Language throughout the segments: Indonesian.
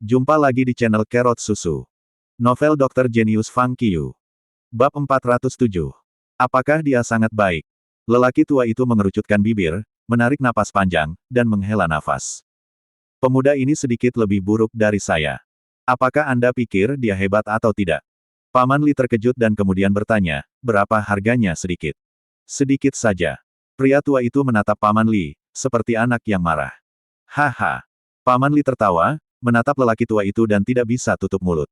Jumpa lagi di channel Kerot Susu. Novel Dr. Genius Fang Qiu. Bab 407. Apakah dia sangat baik? Lelaki tua itu mengerucutkan bibir, menarik napas panjang, dan menghela nafas. Pemuda ini sedikit lebih buruk dari saya. Apakah Anda pikir dia hebat atau tidak? Paman Li terkejut dan kemudian bertanya, berapa harganya sedikit? Sedikit saja. Pria tua itu menatap Paman Li, seperti anak yang marah. Haha. Paman Li tertawa, menatap lelaki tua itu dan tidak bisa tutup mulut.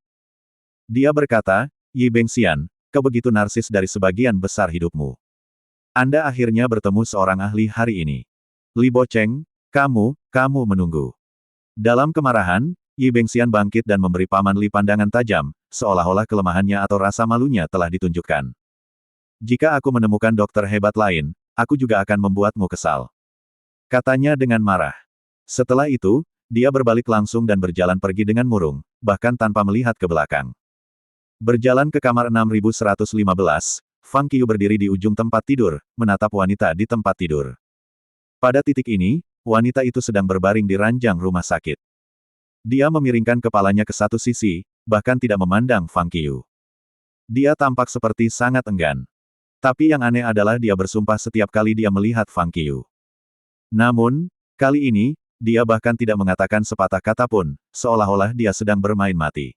Dia berkata, Yi Bengxian, kau begitu narsis dari sebagian besar hidupmu. Anda akhirnya bertemu seorang ahli hari ini. Li Bocheng, kamu menunggu. Dalam kemarahan, Yi Bengxian bangkit dan memberi Paman Li pandangan tajam, seolah-olah kelemahannya atau rasa malunya telah ditunjukkan. Jika aku menemukan dokter hebat lain, aku juga akan membuatmu kesal. Katanya dengan marah. Setelah itu, dia berbalik langsung dan berjalan pergi dengan murung, bahkan tanpa melihat ke belakang. Berjalan ke kamar 6115, Fang Qiu berdiri di ujung tempat tidur, menatap wanita di tempat tidur. Pada titik ini, wanita itu sedang berbaring di ranjang rumah sakit. Dia memiringkan kepalanya ke satu sisi, bahkan tidak memandang Fang Qiu. Dia tampak seperti sangat enggan. Tapi yang aneh adalah dia bersumpah setiap kali dia melihat Fang Qiu. Namun, kali ini, dia bahkan tidak mengatakan sepatah kata pun, seolah-olah dia sedang bermain mati.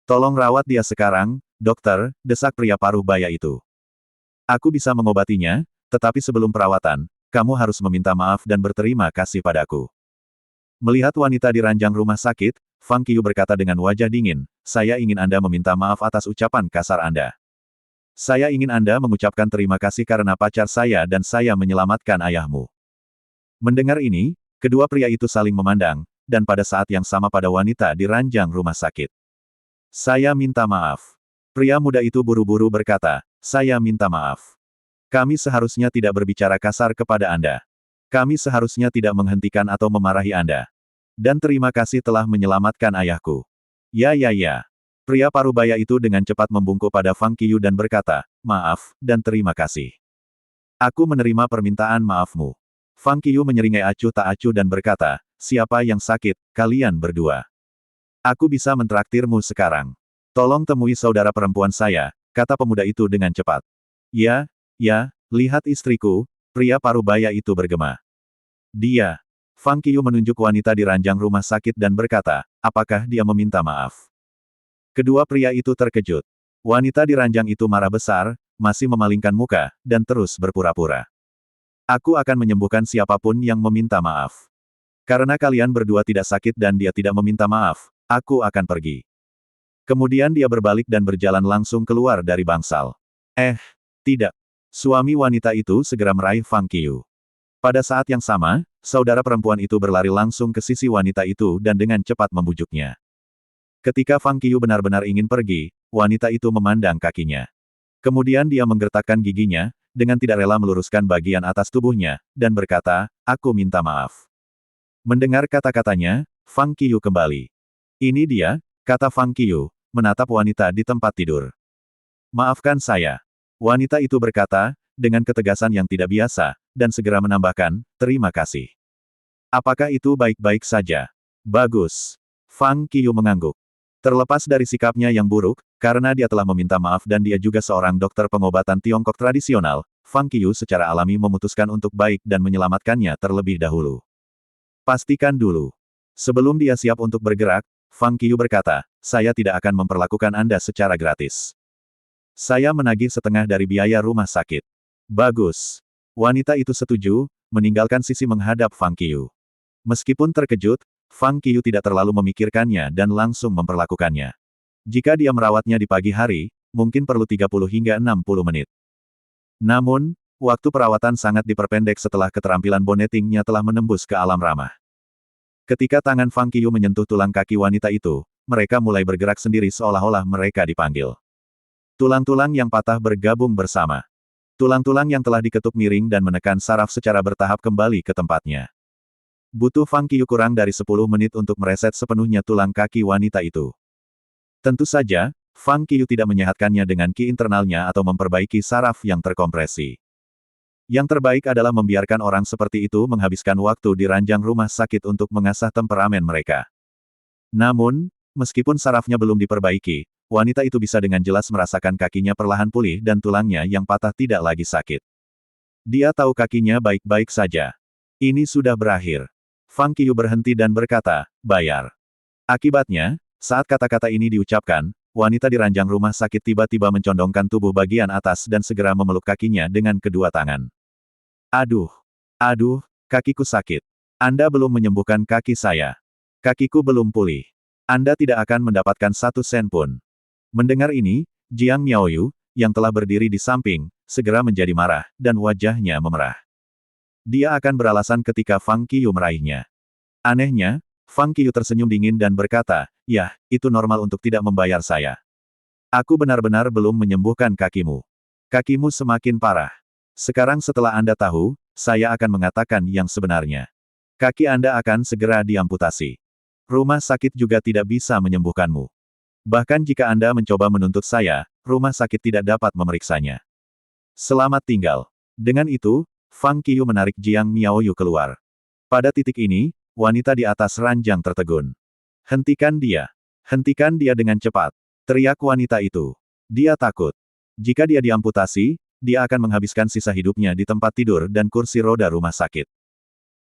Tolong rawat dia sekarang, dokter, desak pria paruh baya itu. Aku bisa mengobatinya, tetapi sebelum perawatan, kamu harus meminta maaf dan berterima kasih padaku. Melihat wanita di ranjang rumah sakit, Fang Qiu berkata dengan wajah dingin, saya ingin Anda meminta maaf atas ucapan kasar Anda. Saya ingin Anda mengucapkan terima kasih karena pacar saya dan saya menyelamatkan ayahmu. Mendengar ini, kedua pria itu saling memandang, dan pada saat yang sama pada wanita di ranjang rumah sakit. Saya minta maaf. Pria muda itu buru-buru berkata, saya minta maaf. Kami seharusnya tidak berbicara kasar kepada Anda. Kami seharusnya tidak menghentikan atau memarahi Anda. Dan terima kasih telah menyelamatkan ayahku. Ya. Pria parubaya itu dengan cepat membungkuk pada Fang Qiu dan berkata, maaf, dan terima kasih. Aku menerima permintaan maafmu. Fang Qiu menyeringai acuh tak acuh dan berkata, siapa yang sakit, kalian berdua. Aku bisa mentraktirmu sekarang. Tolong temui saudara perempuan saya, kata pemuda itu dengan cepat. Ya, lihat istriku, pria parubaya itu bergema. Dia. Fang Qiu menunjuk wanita di ranjang rumah sakit dan berkata, apakah dia meminta maaf? Kedua pria itu terkejut. Wanita di ranjang itu marah besar, masih memalingkan muka, dan terus berpura-pura. Aku akan menyembuhkan siapapun yang meminta maaf. Karena kalian berdua tidak sakit dan dia tidak meminta maaf, aku akan pergi. Kemudian dia berbalik dan berjalan langsung keluar dari bangsal. Tidak. Suami wanita itu segera meraih Fang Qiu. Pada saat yang sama, saudara perempuan itu berlari langsung ke sisi wanita itu dan dengan cepat membujuknya. Ketika Fang Qiu benar-benar ingin pergi, wanita itu memandang kakinya. Kemudian dia menggertakkan giginya, dengan tidak rela meluruskan bagian atas tubuhnya, dan berkata, aku minta maaf. Mendengar kata-katanya, Fang Qiu kembali. Ini dia, kata Fang Qiu, menatap wanita di tempat tidur. Maafkan saya. Wanita itu berkata, dengan ketegasan yang tidak biasa, dan segera menambahkan, terima kasih. Apakah itu baik-baik saja? Bagus. Fang Qiu mengangguk. Terlepas dari sikapnya yang buruk, karena dia telah meminta maaf dan dia juga seorang dokter pengobatan Tiongkok tradisional, Fang Qiu secara alami memutuskan untuk baik dan menyelamatkannya terlebih dahulu. Pastikan dulu. Sebelum dia siap untuk bergerak, Fang Qiu berkata, saya tidak akan memperlakukan Anda secara gratis. Saya menagih setengah dari biaya rumah sakit. Bagus. Wanita itu setuju, meninggalkan sisi menghadap Fang Qiu. Meskipun terkejut, Fang Qiu tidak terlalu memikirkannya dan langsung memperlakukannya. Jika dia merawatnya di pagi hari, mungkin perlu 30 hingga 60 menit. Namun, waktu perawatan sangat diperpendek setelah keterampilan bonetingnya telah menembus ke alam ramah. Ketika tangan Fang Qiu menyentuh tulang kaki wanita itu, mereka mulai bergerak sendiri seolah-olah mereka dipanggil. Tulang-tulang yang patah bergabung bersama. Tulang-tulang yang telah diketuk miring dan menekan saraf secara bertahap kembali ke tempatnya. Butuh Fang Qiu kurang dari 10 menit untuk mereset sepenuhnya tulang kaki wanita itu. Tentu saja, Fang Qiu tidak menyehatkannya dengan ki internalnya atau memperbaiki saraf yang terkompresi. Yang terbaik adalah membiarkan orang seperti itu menghabiskan waktu di ranjang rumah sakit untuk mengasah temperamen mereka. Namun, meskipun sarafnya belum diperbaiki, wanita itu bisa dengan jelas merasakan kakinya perlahan pulih dan tulangnya yang patah tidak lagi sakit. Dia tahu kakinya baik-baik saja. Ini sudah berakhir. Fang Qiu berhenti dan berkata, bayar. Akibatnya, saat kata-kata ini diucapkan, wanita di ranjang rumah sakit tiba-tiba mencondongkan tubuh bagian atas dan segera memeluk kakinya dengan kedua tangan. Aduh, aduh, kakiku sakit. Anda belum menyembuhkan kaki saya. Kakiku belum pulih. Anda tidak akan mendapatkan 1 sen pun. Mendengar ini, Jiang Miaoyu, yang telah berdiri di samping, segera menjadi marah, dan wajahnya memerah. Dia akan beralasan ketika Fang Qiu meraihnya. Anehnya, Fang Qiu tersenyum dingin dan berkata, "Yah, itu normal untuk tidak membayar saya. Aku benar-benar belum menyembuhkan kakimu. Kakimu semakin parah. Sekarang setelah Anda tahu, saya akan mengatakan yang sebenarnya. Kaki Anda akan segera diamputasi. Rumah sakit juga tidak bisa menyembuhkanmu. Bahkan jika Anda mencoba menuntut saya, rumah sakit tidak dapat memeriksanya. Selamat tinggal." Dengan itu, Fang Qiu menarik Jiang Miaoyu keluar. Pada titik ini, wanita di atas ranjang tertegun. "Hentikan dia! Hentikan dia dengan cepat!" teriak wanita itu. Dia takut. Jika dia diamputasi, dia akan menghabiskan sisa hidupnya di tempat tidur dan kursi roda rumah sakit.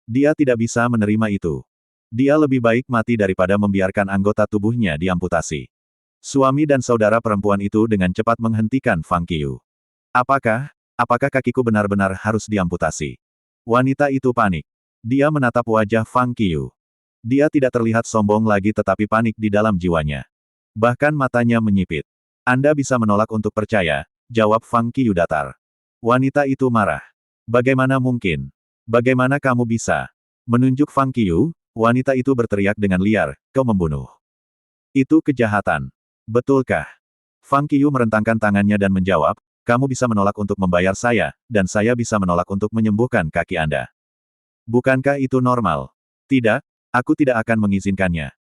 Dia tidak bisa menerima itu. Dia lebih baik mati daripada membiarkan anggota tubuhnya diamputasi. Suami dan saudara perempuan itu dengan cepat menghentikan Fang Qiu. Apakah kakiku benar-benar harus diamputasi? Wanita itu panik. Dia menatap wajah Fang Qiu. Dia tidak terlihat sombong lagi tetapi panik di dalam jiwanya. Bahkan matanya menyipit. Anda bisa menolak untuk percaya, jawab Fang Qiu datar. Wanita itu marah. Bagaimana mungkin? Bagaimana kamu bisa? Menunjuk Fang Qiu, wanita itu berteriak dengan liar, kau membunuh. Itu kejahatan. Betulkah? Fang Qiu merentangkan tangannya dan menjawab, kamu bisa menolak untuk membayar saya, dan saya bisa menolak untuk menyembuhkan kaki Anda. Bukankah itu normal? Tidak, aku tidak akan mengizinkannya.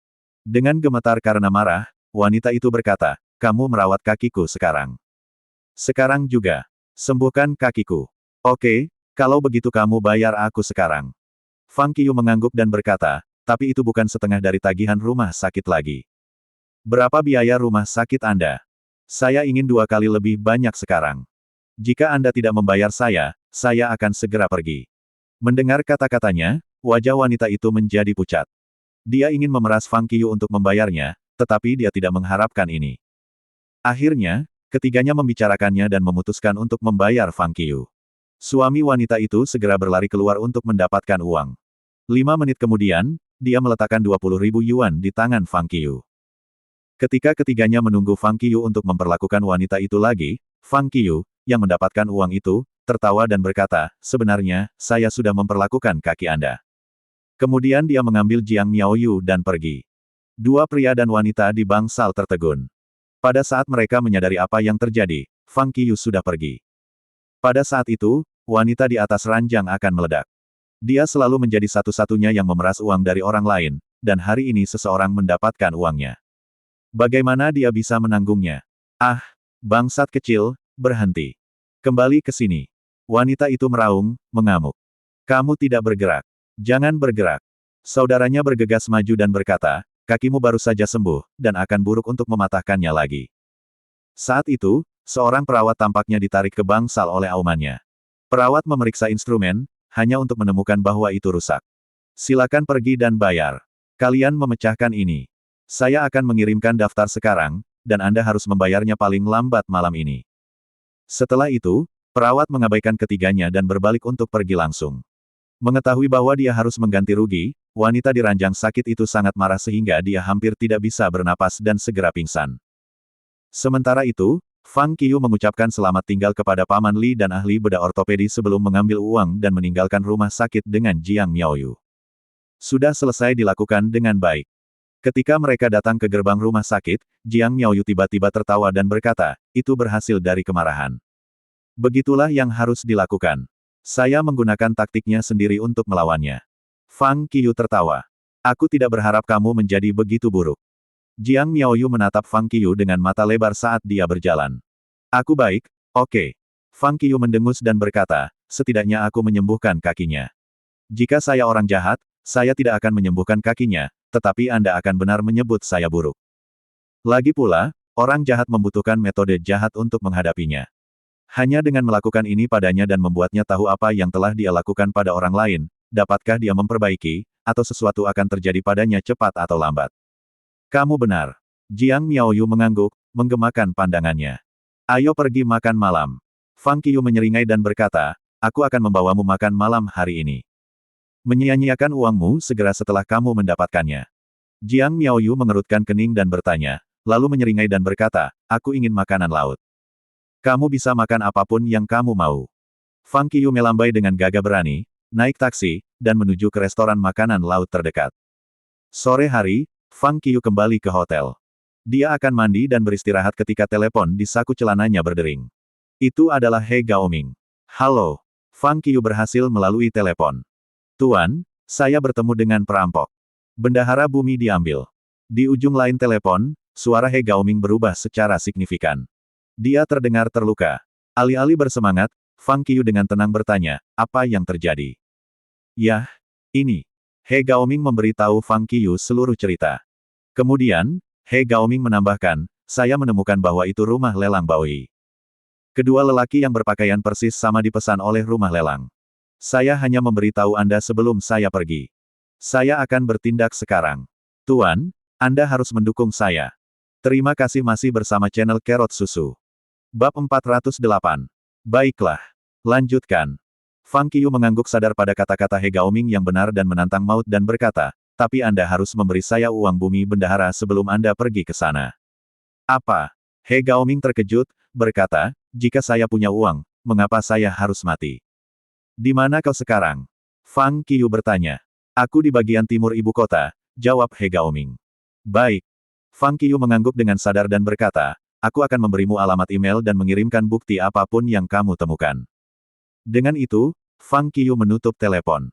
Dengan gemetar karena marah, wanita itu berkata, kamu merawat kakiku sekarang. Sekarang juga. Sembuhkan kakiku. Oke, kalau begitu kamu bayar aku sekarang. Fang Qiu mengangguk dan berkata, tapi itu bukan setengah dari tagihan rumah sakit lagi. Berapa biaya rumah sakit Anda? Saya ingin 2 kali lebih banyak sekarang. Jika Anda tidak membayar saya akan segera pergi. Mendengar kata-katanya, wajah wanita itu menjadi pucat. Dia ingin memeras Fang Qiu untuk membayarnya, tetapi dia tidak mengharapkan ini. Akhirnya, ketiganya membicarakannya dan memutuskan untuk membayar Fang Qiu. Suami wanita itu segera berlari keluar untuk mendapatkan uang. 5 menit kemudian, dia meletakkan 20.000 yuan di tangan Fang Qiu. Ketika ketiganya menunggu Fang Qiu untuk memperlakukan wanita itu lagi, Fang Qiu, yang mendapatkan uang itu, tertawa dan berkata, sebenarnya, saya sudah memperlakukan kaki Anda. Kemudian dia mengambil Jiang Miaoyu dan pergi. 2 pria dan wanita di bangsal tertegun. Pada saat mereka menyadari apa yang terjadi, Fang Qiu sudah pergi. Pada saat itu, wanita di atas ranjang akan meledak. Dia selalu menjadi satu-satunya yang memeras uang dari orang lain, dan hari ini seseorang mendapatkan uangnya. Bagaimana dia bisa menanggungnya? Ah, bangsat kecil, berhenti. Kembali ke sini. Wanita itu meraung, mengamuk. Kamu tidak bergerak. Jangan bergerak. Saudaranya bergegas maju dan berkata, kakimu baru saja sembuh, dan akan buruk untuk mematahkannya lagi. Saat itu, seorang perawat tampaknya ditarik ke bangsal oleh aumannya. Perawat memeriksa instrumen, hanya untuk menemukan bahwa itu rusak. Silakan pergi dan bayar. Kalian memecahkan ini. Saya akan mengirimkan daftar sekarang, dan Anda harus membayarnya paling lambat malam ini. Setelah itu, perawat mengabaikan ketiganya dan berbalik untuk pergi langsung. Mengetahui bahwa dia harus mengganti rugi, wanita di ranjang sakit itu sangat marah sehingga dia hampir tidak bisa bernapas dan segera pingsan. Sementara itu, Fang Qiu mengucapkan selamat tinggal kepada Paman Li dan ahli bedah ortopedi sebelum mengambil uang dan meninggalkan rumah sakit dengan Jiang Miaoyu. Sudah selesai dilakukan dengan baik. Ketika mereka datang ke gerbang rumah sakit, Jiang Miaoyu tiba-tiba tertawa dan berkata, itu berhasil dari kemarahan. Begitulah yang harus dilakukan. Saya menggunakan taktiknya sendiri untuk melawannya. Fang Qiu tertawa. Aku tidak berharap kamu menjadi begitu buruk. Jiang Miaoyu menatap Fang Qiu dengan mata lebar saat dia berjalan. Aku baik, oke. Fang Qiu mendengus dan berkata, setidaknya aku menyembuhkan kakinya. Jika saya orang jahat, saya tidak akan menyembuhkan kakinya, tetapi Anda akan benar menyebut saya buruk. Lagi pula, orang jahat membutuhkan metode jahat untuk menghadapinya. Hanya dengan melakukan ini padanya dan membuatnya tahu apa yang telah dia lakukan pada orang lain, dapatkah dia memperbaiki, atau sesuatu akan terjadi padanya cepat atau lambat. Kamu benar. Jiang Miaoyu mengangguk, menggemakan pandangannya. Ayo pergi makan malam. Fang Qiyu menyeringai dan berkata, aku akan membawamu makan malam hari ini. Menyia-nyiakan uangmu segera setelah kamu mendapatkannya. Jiang Miaoyu mengerutkan kening dan bertanya, lalu menyeringai dan berkata, aku ingin makanan laut. Kamu bisa makan apapun yang kamu mau. Fang Qiyu melambai dengan gagah berani, naik taksi, dan menuju ke restoran makanan laut terdekat. Sore hari, Fang Qiyu kembali ke hotel. Dia akan mandi dan beristirahat ketika telepon di saku celananya berdering. Itu adalah He Gaoming. Halo. Fang Qiyu berhasil melalui telepon. Tuan, saya bertemu dengan perampok. Bendahara bumi diambil. Di ujung lain telepon, suara He Gaoming berubah secara signifikan. Dia terdengar terluka. Alih-alih bersemangat, Fang Qiyu dengan tenang bertanya, apa yang terjadi? Yah, ini. He Gaoming memberitahu Fang Qiyu seluruh cerita. Kemudian, He Gaoming menambahkan, saya menemukan bahwa itu rumah lelang Baoyi. Kedua lelaki yang berpakaian persis sama dipesan oleh rumah lelang. Saya hanya memberitahu Anda sebelum saya pergi. Saya akan bertindak sekarang. Tuan, Anda harus mendukung saya. Terima kasih masih bersama channel Carrot Susu. Bab 408. Baiklah. Lanjutkan. Fang Qiyu mengangguk sadar pada kata-kata He Gaoming yang benar dan menantang maut dan berkata, tapi Anda harus memberi saya uang bumi bendahara sebelum Anda pergi ke sana. Apa? He Gaoming terkejut, berkata, jika saya punya uang, mengapa saya harus mati? Di mana kau sekarang? Fang Qiyu bertanya. Aku di bagian timur ibu kota, jawab He Gaoming. Baik. Fang Qiyu mengangguk dengan sadar dan berkata, aku akan memberimu alamat email dan mengirimkan bukti apapun yang kamu temukan. Dengan itu, Fang Qiyu menutup telepon.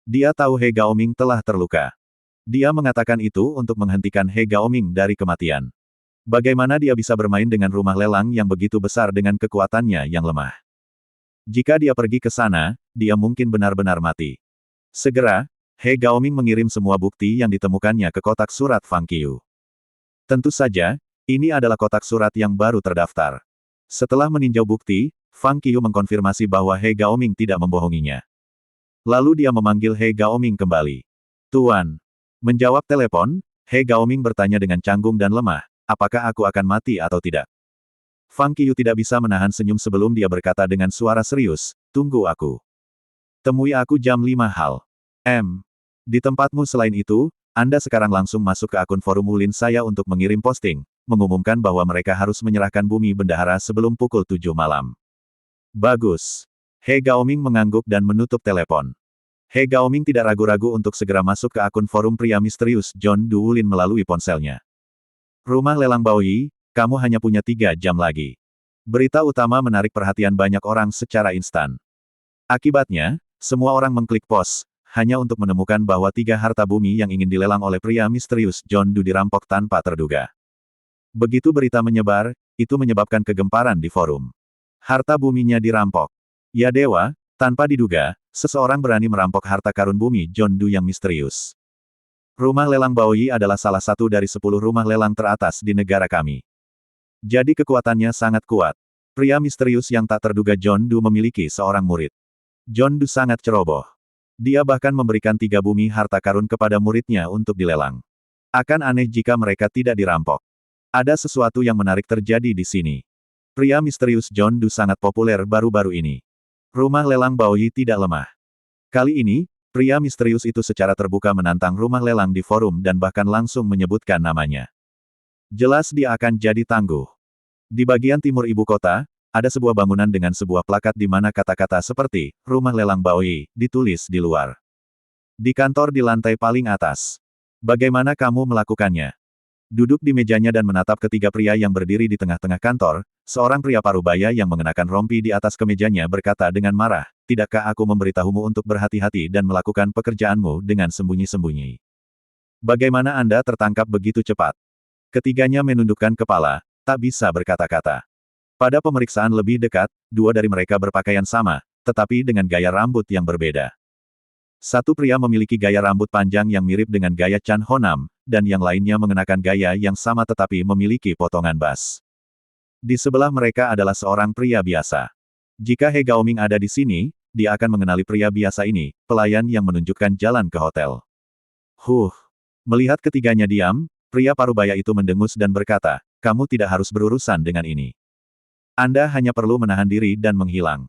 Dia tahu He Gaoming telah terluka. Dia mengatakan itu untuk menghentikan He Gaoming dari kematian. Bagaimana dia bisa bermain dengan rumah lelang yang begitu besar dengan kekuatannya yang lemah? Jika dia pergi ke sana, dia mungkin benar-benar mati. Segera, He Gaoming mengirim semua bukti yang ditemukannya ke kotak surat Fang Qiyu. Tentu saja, ini adalah kotak surat yang baru terdaftar. Setelah meninjau bukti, Fang Qiyu mengkonfirmasi bahwa He Gaoming tidak membohonginya. Lalu dia memanggil He Gaoming kembali. Tuan. Menjawab telepon, He Gaoming bertanya dengan canggung dan lemah, apakah aku akan mati atau tidak? Fang Qiyu tidak bisa menahan senyum sebelum dia berkata dengan suara serius, tunggu aku. Temui aku jam 5 hal. Di tempatmu selain itu, Anda sekarang langsung masuk ke akun forum Wulin saya untuk mengirim posting, mengumumkan bahwa mereka harus menyerahkan bumi bendahara sebelum pukul 7 malam. Bagus. He Gaoming mengangguk dan menutup telepon. He Gaoming tidak ragu-ragu untuk segera masuk ke akun forum pria misterius John Du Wulin melalui ponselnya. Rumah lelang Baoyi, kamu hanya punya 3 jam lagi. Berita utama menarik perhatian banyak orang secara instan. Akibatnya, semua orang mengklik pos, hanya untuk menemukan bahwa 3 harta bumi yang ingin dilelang oleh pria misterius John Du dirampok tanpa terduga. Begitu berita menyebar, itu menyebabkan kegemparan di forum. Harta buminya dirampok. Ya dewa, tanpa diduga, seseorang berani merampok harta karun bumi John Du yang misterius. Rumah lelang Baoyi adalah salah satu dari 10 rumah lelang teratas di negara kami. Jadi kekuatannya sangat kuat. Pria misterius yang tak terduga John Du memiliki seorang murid. John Du sangat ceroboh. Dia bahkan memberikan 3 bumi harta karun kepada muridnya untuk dilelang. Akan aneh jika mereka tidak dirampok. Ada sesuatu yang menarik terjadi di sini. Pria misterius John Du sangat populer baru-baru ini. Rumah lelang Baoyi tidak lemah. Kali ini, pria misterius itu secara terbuka menantang rumah lelang di forum dan bahkan langsung menyebutkan namanya. Jelas dia akan jadi tangguh. Di bagian timur ibu kota, ada sebuah bangunan dengan sebuah plakat di mana kata-kata seperti, Rumah Lelang Baoyi, ditulis di luar. Di kantor di lantai paling atas. Bagaimana kamu melakukannya? Duduk di mejanya dan menatap ketiga pria yang berdiri di tengah-tengah kantor, seorang pria parubaya yang mengenakan rompi di atas kemejanya berkata dengan marah, tidakkah aku memberitahumu untuk berhati-hati dan melakukan pekerjaanmu dengan sembunyi-sembunyi? Bagaimana Anda tertangkap begitu cepat? Ketiganya menundukkan kepala, tak bisa berkata-kata. Pada pemeriksaan lebih dekat, 2 dari mereka berpakaian sama, tetapi dengan gaya rambut yang berbeda. Satu pria memiliki gaya rambut panjang yang mirip dengan gaya Chan Honam, dan yang lainnya mengenakan gaya yang sama tetapi memiliki potongan bas. Di sebelah mereka adalah seorang pria biasa. Jika He Gaoming ada di sini, dia akan mengenali pria biasa ini, pelayan yang menunjukkan jalan ke hotel. Melihat ketiganya diam, pria parubaya itu mendengus dan berkata, kamu tidak harus berurusan dengan ini. Anda hanya perlu menahan diri dan menghilang.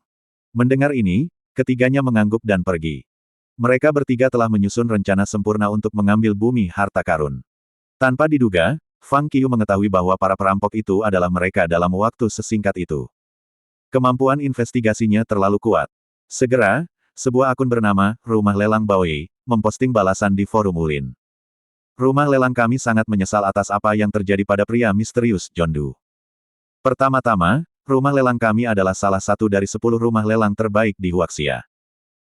Mendengar ini, ketiganya mengangguk dan pergi. Mereka bertiga telah menyusun rencana sempurna untuk mengambil bumi harta karun. Tanpa diduga, Fang Qiu mengetahui bahwa para perampok itu adalah mereka dalam waktu sesingkat itu. Kemampuan investigasinya terlalu kuat. Segera, sebuah akun bernama Rumah Lelang Baoyi memposting balasan di forum Ulin. Rumah lelang kami sangat menyesal atas apa yang terjadi pada pria misterius Jondu. Pertama-tama, rumah lelang kami adalah salah satu dari 10 rumah lelang terbaik di Huaxia.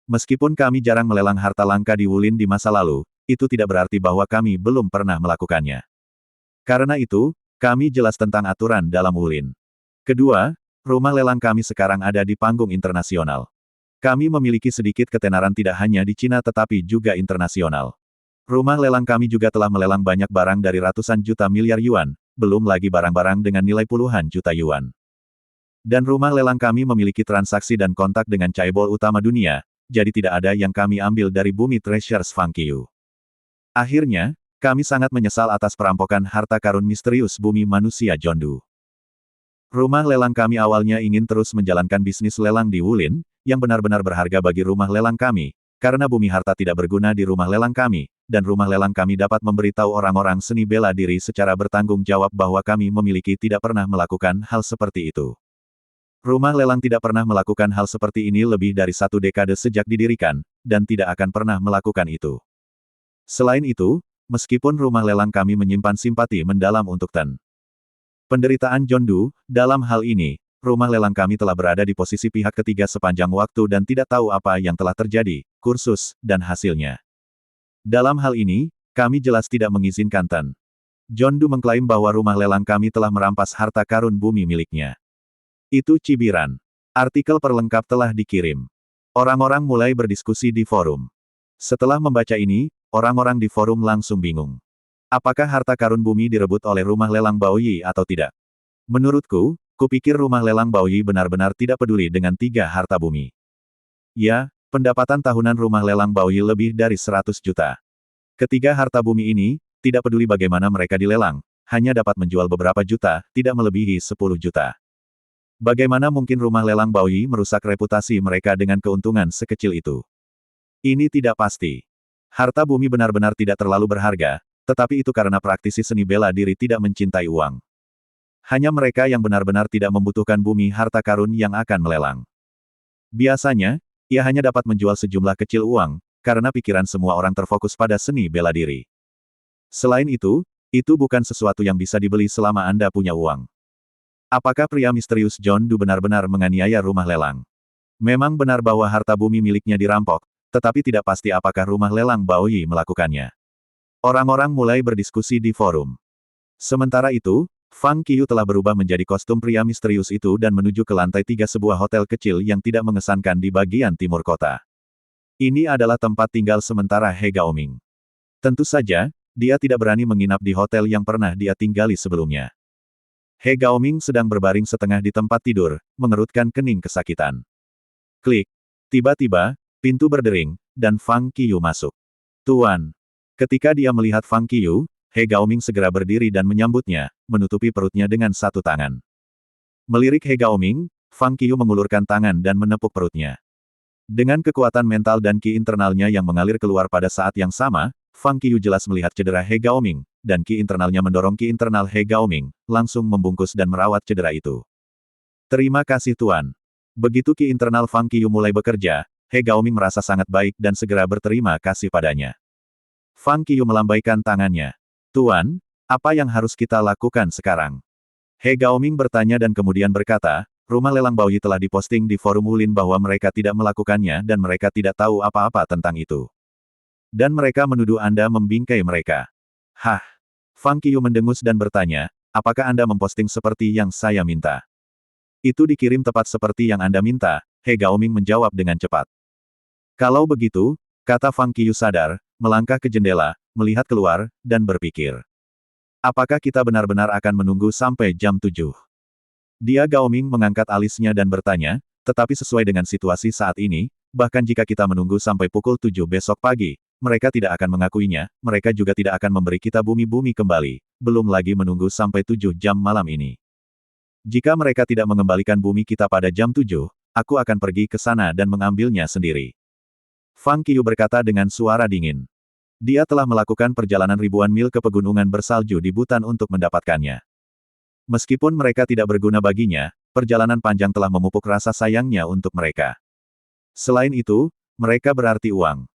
Meskipun kami jarang melelang harta langka di Wulin di masa lalu, itu tidak berarti bahwa kami belum pernah melakukannya. Karena itu, kami jelas tentang aturan dalam Wulin. Kedua, rumah lelang kami sekarang ada di panggung internasional. Kami memiliki sedikit ketenaran tidak hanya di Cina tetapi juga internasional. Rumah lelang kami juga telah melelang banyak barang dari ratusan juta miliar yuan, belum lagi barang-barang dengan nilai puluhan juta yuan. Dan rumah lelang kami memiliki transaksi dan kontak dengan chaebol utama dunia, jadi tidak ada yang kami ambil dari bumi Treasures Fang Qiu. Akhirnya, kami sangat menyesal atas perampokan harta karun misterius bumi manusia Jondu. Rumah lelang kami awalnya ingin terus menjalankan bisnis lelang di Wulin, yang benar-benar berharga bagi rumah lelang kami, karena bumi harta tidak berguna di rumah lelang kami, dan rumah lelang kami dapat memberitahu orang-orang seni bela diri secara bertanggung jawab bahwa kami memiliki tidak pernah melakukan hal seperti itu. Rumah lelang tidak pernah melakukan hal seperti ini lebih dari 1 dekade sejak didirikan, dan tidak akan pernah melakukan itu. Selain itu, meskipun rumah lelang kami menyimpan simpati mendalam untuk Ten. Penderitaan Jondu, dalam hal ini, rumah lelang kami telah berada di posisi pihak ketiga sepanjang waktu dan tidak tahu apa yang telah terjadi, kursus, dan hasilnya. Dalam hal ini, kami jelas tidak mengizinkan Ten. Jondu mengklaim bahwa rumah lelang kami telah merampas harta karun bumi miliknya. Itu cibiran. Artikel perlengkap telah dikirim. Orang-orang mulai berdiskusi di forum. Setelah membaca ini, orang-orang di forum langsung bingung. Apakah harta karun bumi direbut oleh rumah lelang Baoyi atau tidak? Menurutku, kupikir rumah lelang Baoyi benar-benar tidak peduli dengan 3 harta bumi. Ya, pendapatan tahunan rumah lelang Baoyi lebih dari 100 juta. Ketiga harta bumi ini, tidak peduli bagaimana mereka dilelang, hanya dapat menjual beberapa juta, tidak melebihi 10 juta. Bagaimana mungkin rumah lelang Baoyi merusak reputasi mereka dengan keuntungan sekecil itu? Ini tidak pasti. Harta bumi benar-benar tidak terlalu berharga, tetapi itu karena praktisi seni bela diri tidak mencintai uang. Hanya mereka yang benar-benar tidak membutuhkan bumi harta karun yang akan melelang. Biasanya, ia hanya dapat menjual sejumlah kecil uang, karena pikiran semua orang terfokus pada seni bela diri. Selain itu bukan sesuatu yang bisa dibeli selama Anda punya uang. Apakah pria misterius Jondu benar-benar menganiaya rumah lelang? Memang benar bahwa harta bumi miliknya dirampok, tetapi tidak pasti apakah rumah lelang Baoyi melakukannya. Orang-orang mulai berdiskusi di forum. Sementara itu, Fang Qiu telah berubah menjadi kostum pria misterius itu dan menuju ke lantai 3 sebuah hotel kecil yang tidak mengesankan di bagian timur kota. Ini adalah tempat tinggal sementara He Gaoming. Tentu saja, dia tidak berani menginap di hotel yang pernah dia tinggali sebelumnya. He Gaoming sedang berbaring setengah di tempat tidur, mengerutkan kening kesakitan. Klik. Tiba-tiba, pintu berdering, dan Fang Qiu masuk. Tuan. Ketika dia melihat Fang Qiu, He Gaoming segera berdiri dan menyambutnya, menutupi perutnya dengan satu tangan. Melirik He Gaoming, Fang Qiu mengulurkan tangan dan menepuk perutnya. Dengan kekuatan mental dan ki internalnya yang mengalir keluar pada saat yang sama, Fang Qiu jelas melihat cedera He Gaoming, dan ki internalnya mendorong ki internal He Gaoming, langsung membungkus dan merawat cedera itu. Terima kasih Tuan. Begitu ki internal Fang Qiu mulai bekerja, He Gaoming merasa sangat baik dan segera berterima kasih padanya. Fang Qiu melambaikan tangannya. Tuan, apa yang harus kita lakukan sekarang? He Gaoming bertanya dan kemudian berkata, rumah lelang Baoyi telah diposting di forum Wulin bahwa mereka tidak melakukannya dan mereka tidak tahu apa-apa tentang itu. Dan mereka menuduh Anda membingkai mereka. Hah? Fang Qiu mendengus dan bertanya, apakah Anda memposting seperti yang saya minta? Itu dikirim tepat seperti yang Anda minta, He Gaoming menjawab dengan cepat. Kalau begitu, Kata Fang Qiu sadar, melangkah ke jendela, melihat keluar, dan berpikir. Apakah kita benar-benar akan menunggu sampai jam 7? Dia Gaoming mengangkat alisnya dan bertanya, tetapi sesuai dengan situasi saat ini, bahkan jika kita menunggu sampai pukul 7 besok pagi, mereka tidak akan mengakuinya, mereka juga tidak akan memberi kita bumi-bumi kembali, belum lagi menunggu sampai 7 jam malam ini. Jika mereka tidak mengembalikan bumi kita pada jam 7, aku akan pergi ke sana dan mengambilnya sendiri. Fang Qiu berkata dengan suara dingin. Dia telah melakukan perjalanan ribuan mil ke pegunungan bersalju di Butan untuk mendapatkannya. Meskipun mereka tidak berguna baginya, perjalanan panjang telah memupuk rasa sayangnya untuk mereka. Selain itu, mereka berarti uang.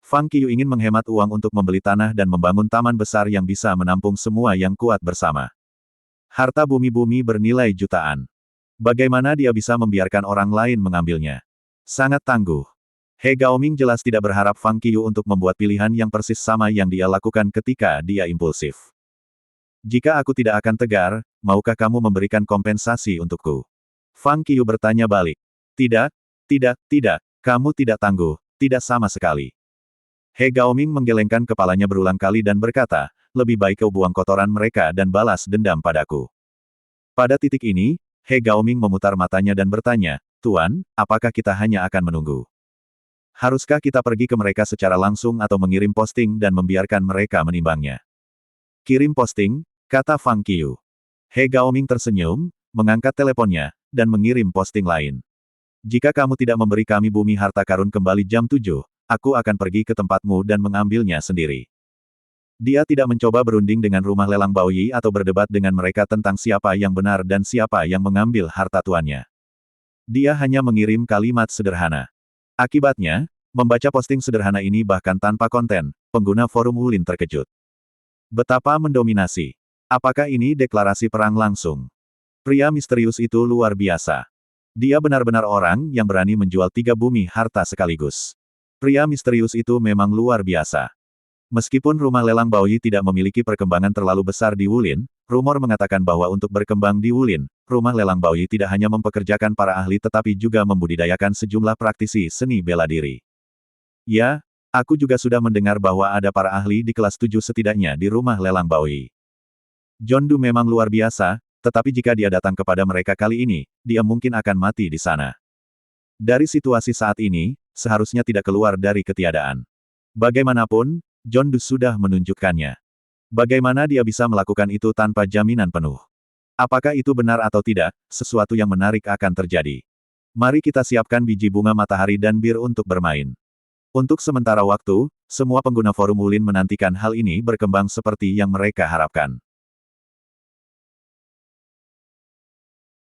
Fang Qiu ingin menghemat uang untuk membeli tanah dan membangun taman besar yang bisa menampung semua yang kuat bersama. Harta bumi-bumi bernilai jutaan. Bagaimana dia bisa membiarkan orang lain mengambilnya? Sangat tangguh. He Gaoming jelas tidak berharap Fang Qiu untuk membuat pilihan yang persis sama yang dia lakukan ketika dia impulsif. Jika aku tidak akan tegar, maukah kamu memberikan kompensasi untukku? Fang Qiu bertanya balik. Tidak, tidak, kamu tidak tangguh, tidak sama sekali. He Gaoming menggelengkan kepalanya berulang kali dan berkata, lebih baik kau buang kotoran mereka dan balas dendam padaku. Pada titik ini, He Gaoming memutar matanya dan bertanya, Tuan, apakah kita hanya akan menunggu? Haruskah kita pergi ke mereka secara langsung atau mengirim posting dan membiarkan mereka menimbangnya? Kirim posting, kata Fang Qiu. He Gaoming tersenyum, mengangkat teleponnya, dan mengirim posting lain. Jika kamu tidak memberi kami bumi harta karun kembali jam 7, aku akan pergi ke tempatmu dan mengambilnya sendiri. Dia tidak mencoba berunding dengan rumah lelang Baoyi atau berdebat dengan mereka tentang siapa yang benar dan siapa yang mengambil harta tuannya. Dia hanya mengirim kalimat sederhana. Akibatnya, membaca posting sederhana ini bahkan tanpa konten, pengguna forum Wulin terkejut. Betapa mendominasi. Apakah ini deklarasi perang langsung? Pria misterius itu luar biasa. Dia benar-benar orang yang berani menjual 3 bumi harta sekaligus. Pria misterius itu memang luar biasa. Meskipun rumah lelang Baoyi tidak memiliki perkembangan terlalu besar di Wulin, rumor mengatakan bahwa untuk berkembang di Wulin, rumah lelang Baoyi tidak hanya mempekerjakan para ahli tetapi juga membudidayakan sejumlah praktisi seni bela diri. Ya, aku juga sudah mendengar bahwa ada para ahli di kelas 7 setidaknya di rumah lelang Baoyi. John Du memang luar biasa, tetapi jika dia datang kepada mereka kali ini, dia mungkin akan mati di sana. Dari situasi saat ini, seharusnya tidak keluar dari ketiadaan. Bagaimanapun, John Du sudah menunjukkannya. Bagaimana dia bisa melakukan itu tanpa jaminan penuh? Apakah itu benar atau tidak, sesuatu yang menarik akan terjadi. Mari kita siapkan biji bunga matahari dan bir untuk bermain. Untuk sementara waktu, semua pengguna forum Wulin menantikan hal ini berkembang seperti yang mereka harapkan.